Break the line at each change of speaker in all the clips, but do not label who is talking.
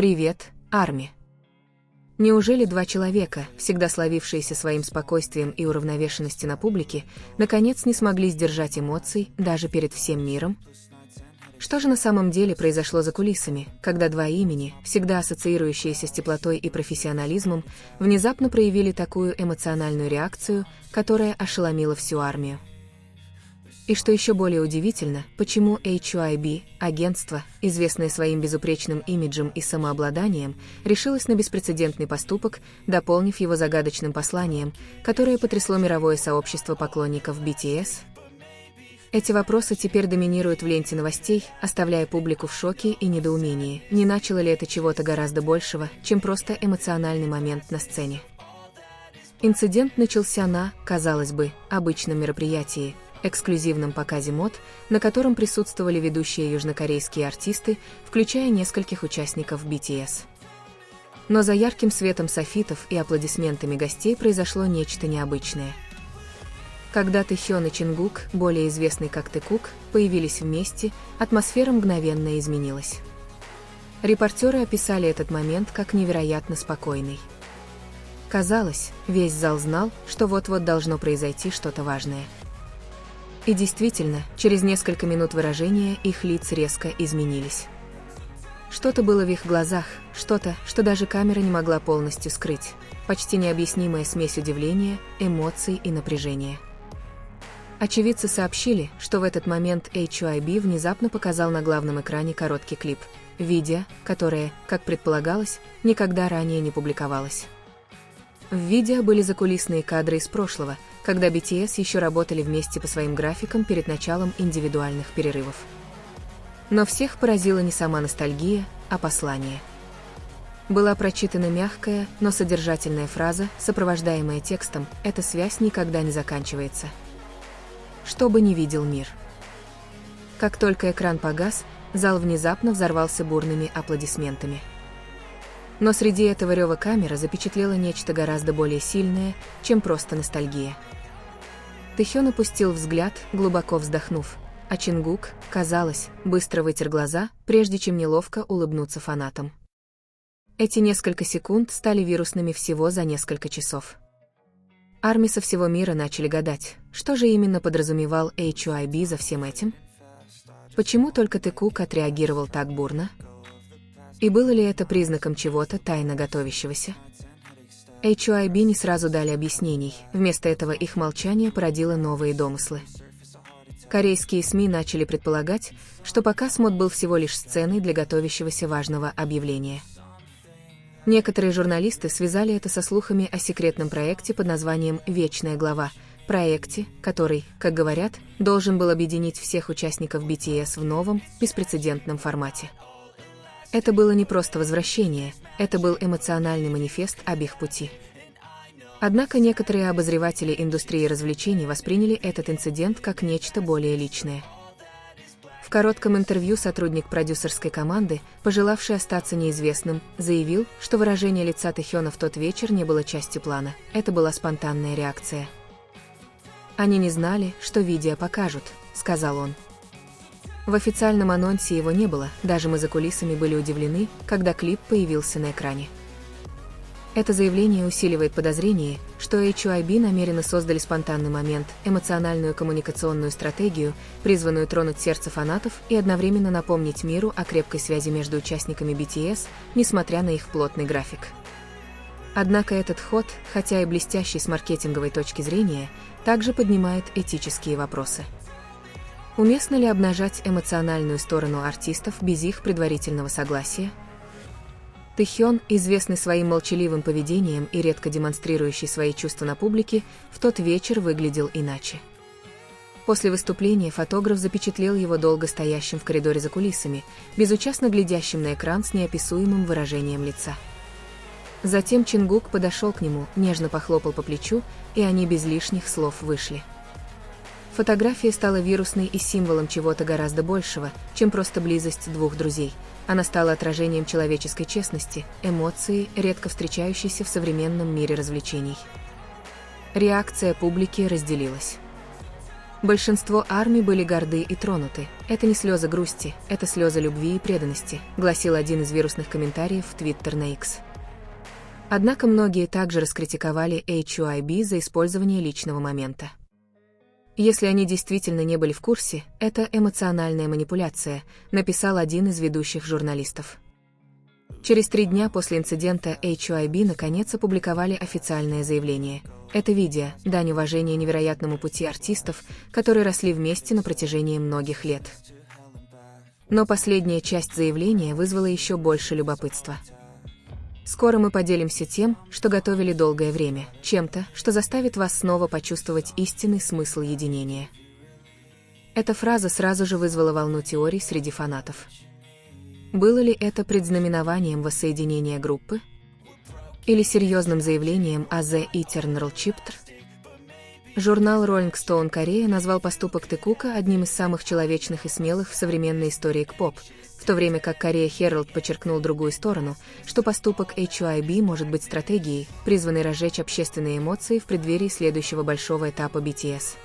Привет, Арми. Неужели два человека, всегда славившиеся своим спокойствием и уравновешенностью на публике, наконец не смогли сдержать эмоций даже перед всем миром? Что же на самом деле произошло за кулисами, когда два имени, всегда ассоциирующиеся с теплотой и профессионализмом, внезапно проявили такую эмоциональную реакцию, которая ошеломила всю армию? И что еще более удивительно, почему HYB, агентство, известное своим безупречным имиджем и самообладанием, решилось на беспрецедентный поступок, дополнив его загадочным посланием, которое потрясло мировое сообщество поклонников BTS? Эти вопросы теперь доминируют в ленте новостей, оставляя публику в шоке и недоумении, не начало ли это чего-то гораздо большего, чем просто эмоциональный момент на сцене. Инцидент начался на, казалось бы, обычном мероприятии, эксклюзивном показе мод, на котором присутствовали ведущие южнокорейские артисты, включая нескольких участников BTS. Но за ярким светом софитов и аплодисментами гостей произошло нечто необычное. Когда Тэхён и Чингук, более известный как Тэкук, появились вместе, атмосфера мгновенно изменилась. Репортеры описали этот момент как невероятно спокойный. Казалось, весь зал знал, что вот-вот должно произойти что-то важное. И действительно, через несколько минут выражения их лиц резко изменились. Что-то было в их глазах, что-то, что даже камера не могла полностью скрыть, почти необъяснимая смесь удивления, эмоций и напряжения. Очевидцы сообщили, что в этот момент HYB внезапно показал на главном экране короткий клип, видео, которое, как предполагалось, никогда ранее не публиковалось. В видео были закулисные кадры из прошлого, когда BTS еще работали вместе по своим графикам перед началом индивидуальных перерывов. Но всех поразила не сама ностальгия, а послание. Была прочитана мягкая, но содержательная фраза, сопровождаемая текстом «Эта связь никогда не заканчивается». Что бы ни видел мир. Как только экран погас, зал внезапно взорвался бурными аплодисментами. Но среди этого рева камера запечатлела нечто гораздо более сильное, чем просто ностальгия. Тэхён опустил взгляд, глубоко вздохнув, а Чингук, казалось, быстро вытер глаза, прежде чем неловко улыбнуться фанатам. Эти несколько секунд стали вирусными всего за несколько часов. Арми со всего мира начали гадать, что же именно подразумевал HYB за всем этим? Почему только Тэкук отреагировал так бурно? И было ли это признаком чего-то тайно готовящегося? HYB не сразу дали объяснений, вместо этого их молчание породило новые домыслы. Корейские СМИ начали предполагать, что показ мод был всего лишь сценой для готовящегося важного объявления. Некоторые журналисты связали это со слухами о секретном проекте под названием «Вечная глава», проекте, который, как говорят, должен был объединить всех участников BTS в новом, беспрецедентном формате. Это было не просто возвращение, это был эмоциональный манифест об их пути. Однако некоторые обозреватели индустрии развлечений восприняли этот инцидент как нечто более личное. В коротком интервью сотрудник продюсерской команды, пожелавший остаться неизвестным, заявил, что выражение лица Тэхёна в тот вечер не было частью плана, это была спонтанная реакция. «Они не знали, что видео покажут», — сказал он. В официальном анонсе его не было, даже мы за кулисами были удивлены, когда клип появился на экране. Это заявление усиливает подозрение, что HYB намеренно создали спонтанный момент, эмоциональную коммуникационную стратегию, призванную тронуть сердце фанатов и одновременно напомнить миру о крепкой связи между участниками BTS, несмотря на их плотный график. Однако этот ход, хотя и блестящий с маркетинговой точки зрения, также поднимает этические вопросы. Уместно ли обнажать эмоциональную сторону артистов без их предварительного согласия? Тэхён, известный своим молчаливым поведением и редко демонстрирующий свои чувства на публике, в тот вечер выглядел иначе. После выступления фотограф запечатлел его долго стоящим в коридоре за кулисами, безучастно глядящим на экран с неописуемым выражением лица. Затем Чингук подошел к нему, нежно похлопал по плечу, и они без лишних слов вышли. Фотография стала вирусной и символом чего-то гораздо большего, чем просто близость двух друзей. Она стала отражением человеческой честности, эмоции, редко встречающейся в современном мире развлечений. Реакция публики разделилась. Большинство армий были горды и тронуты. Это не слезы грусти, это слезы любви и преданности, гласил один из вирусных комментариев в Twitter на X. Однако многие также раскритиковали HYB за использование личного момента. Если они действительно не были в курсе, это эмоциональная манипуляция, написал один из ведущих журналистов. Через 3 дня после инцидента HYB наконец опубликовали официальное заявление. Это видео – дань уважения невероятному пути артистов, которые росли вместе на протяжении многих лет. Но последняя часть заявления вызвала еще больше любопытства. Скоро мы поделимся тем, что готовили долгое время, чем-то, что заставит вас снова почувствовать истинный смысл единения. Эта фраза сразу же вызвала волну теорий среди фанатов. Было ли это предзнаменованием воссоединения группы? Или серьезным заявлением о The Eternal Chapter? Журнал Rolling Stone Корея назвал поступок Тэкука одним из самых человечных и смелых в современной истории K-pop, в то время как Korea Herald подчеркнул другую сторону, что поступок HYB может быть стратегией, призванной разжечь общественные эмоции в преддверии следующего большого этапа BTS.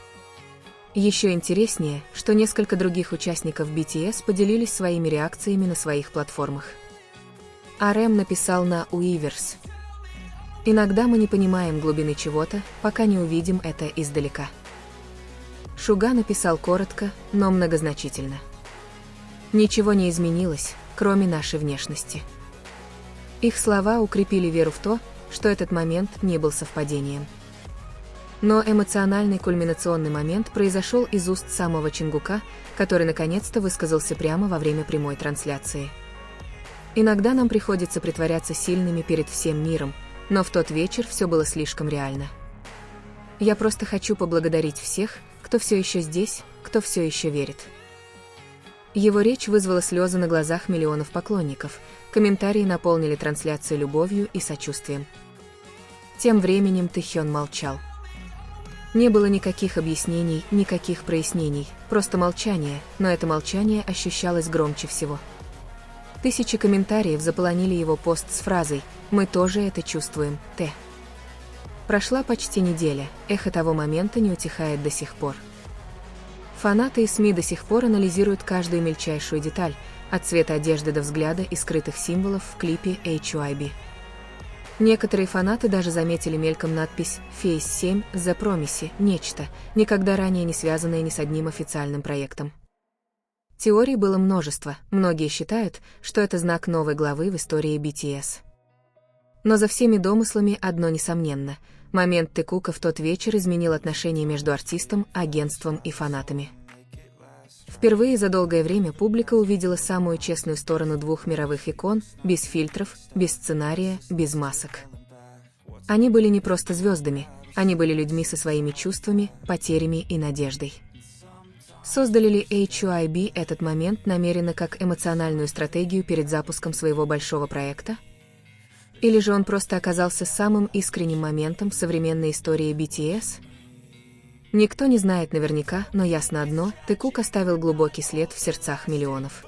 Еще интереснее, что несколько других участников BTS поделились своими реакциями на своих платформах. RM написал на Weverse: «Иногда мы не понимаем глубины чего-то, пока не увидим это издалека». Шуга написал коротко, но многозначительно: «Ничего не изменилось, кроме нашей внешности». Их слова укрепили веру в то, что этот момент не был совпадением. Но эмоциональный кульминационный момент произошел из уст самого Чонгука, который наконец-то высказался прямо во время прямой трансляции. «Иногда нам приходится притворяться сильными перед всем миром, но в тот вечер все было слишком реально. Я просто хочу поблагодарить всех, кто все еще здесь, кто все еще верит». Его речь вызвала слезы на глазах миллионов поклонников, комментарии наполнили трансляцию любовью и сочувствием. Тем временем Тэхён молчал. Не было никаких объяснений, никаких прояснений, просто молчание, но это молчание ощущалось громче всего. Тысячи комментариев заполонили его пост с фразой «Мы тоже это чувствуем, Т». Прошла почти неделя, эхо того момента не утихает до сих пор. Фанаты и СМИ до сих пор анализируют каждую мельчайшую деталь, от цвета одежды до взгляда и скрытых символов в клипе HYB. Некоторые фанаты даже заметили мельком надпись Phase 7 The Promise, нечто, никогда ранее не связанное ни с одним официальным проектом. Теорий было множество, многие считают, что это знак новой главы в истории BTS. Но за всеми домыслами одно несомненно – момент Тэкука в тот вечер изменил отношения между артистом, агентством и фанатами. Впервые за долгое время публика увидела самую честную сторону двух мировых икон, без фильтров, без сценария, без масок. Они были не просто звездами, они были людьми со своими чувствами, потерями и надеждой. Создали ли HYB этот момент намеренно как эмоциональную стратегию перед запуском своего большого проекта? Или же он просто оказался самым искренним моментом в современной истории BTS? Никто не знает наверняка, но ясно одно – Тэкук оставил глубокий след в сердцах миллионов.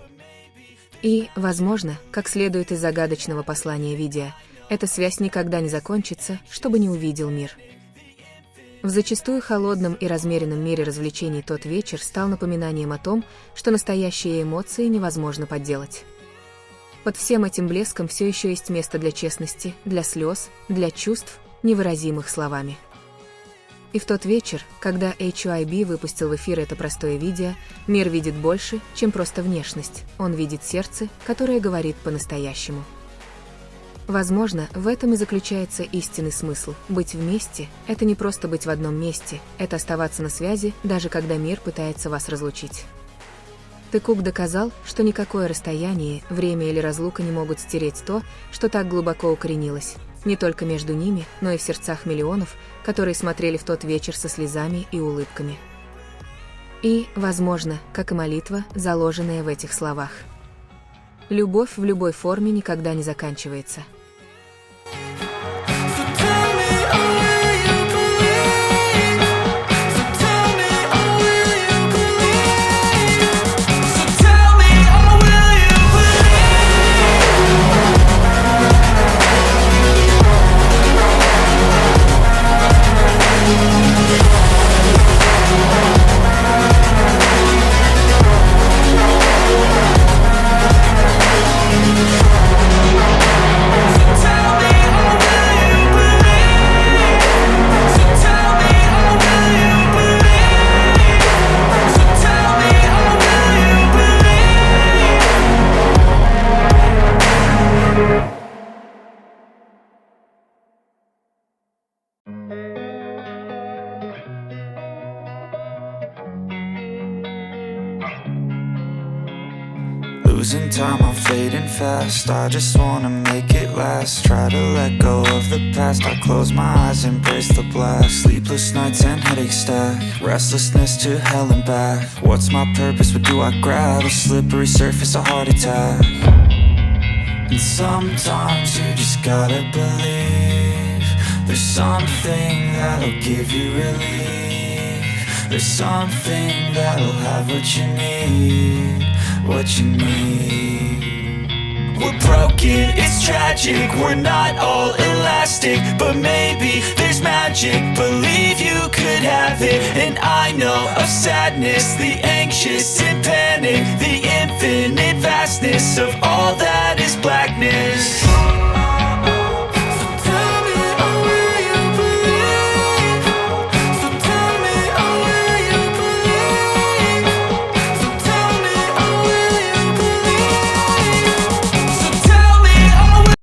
И, возможно, как следует из загадочного послания видео, эта связь никогда не закончится, чтобы не увидел мир. В зачастую холодном и размеренном мире развлечений тот вечер стал напоминанием о том, что настоящие эмоции невозможно подделать. Под всем этим блеском все еще есть место для честности, для слез, для чувств, невыразимых словами. И в тот вечер, когда HYB выпустил в эфир это простое видео, мир видит больше, чем просто внешность, он видит сердце, которое говорит по-настоящему. Возможно, в этом и заключается истинный смысл. Быть вместе – это не просто быть в одном месте, это оставаться на связи, даже когда мир пытается вас разлучить. Тэкук доказал, что никакое расстояние, время или разлука не могут стереть то, что так глубоко укоренилось, не только между ними, но и в сердцах миллионов, которые смотрели в тот вечер со слезами и улыбками. И, возможно, как и молитва, заложенная в этих словах. Любовь в любой форме никогда не заканчивается.
Losing time, I'm fading fast. I just wanna make it last. Try to let go of the past. I close my eyes, embrace the blast. Sleepless nights and headache stack. Restlessness to hell and back. What's my purpose? What do I grab? A slippery surface, a heart attack. And sometimes you just gotta believe there's something that'll give you relief. There's something that'll have what you need, what you need. We're broken, it's tragic, we're not all elastic, but maybe there's magic, believe you could have it. And I know of sadness, the anxious and panic, the infinite vastness of all that is blackness.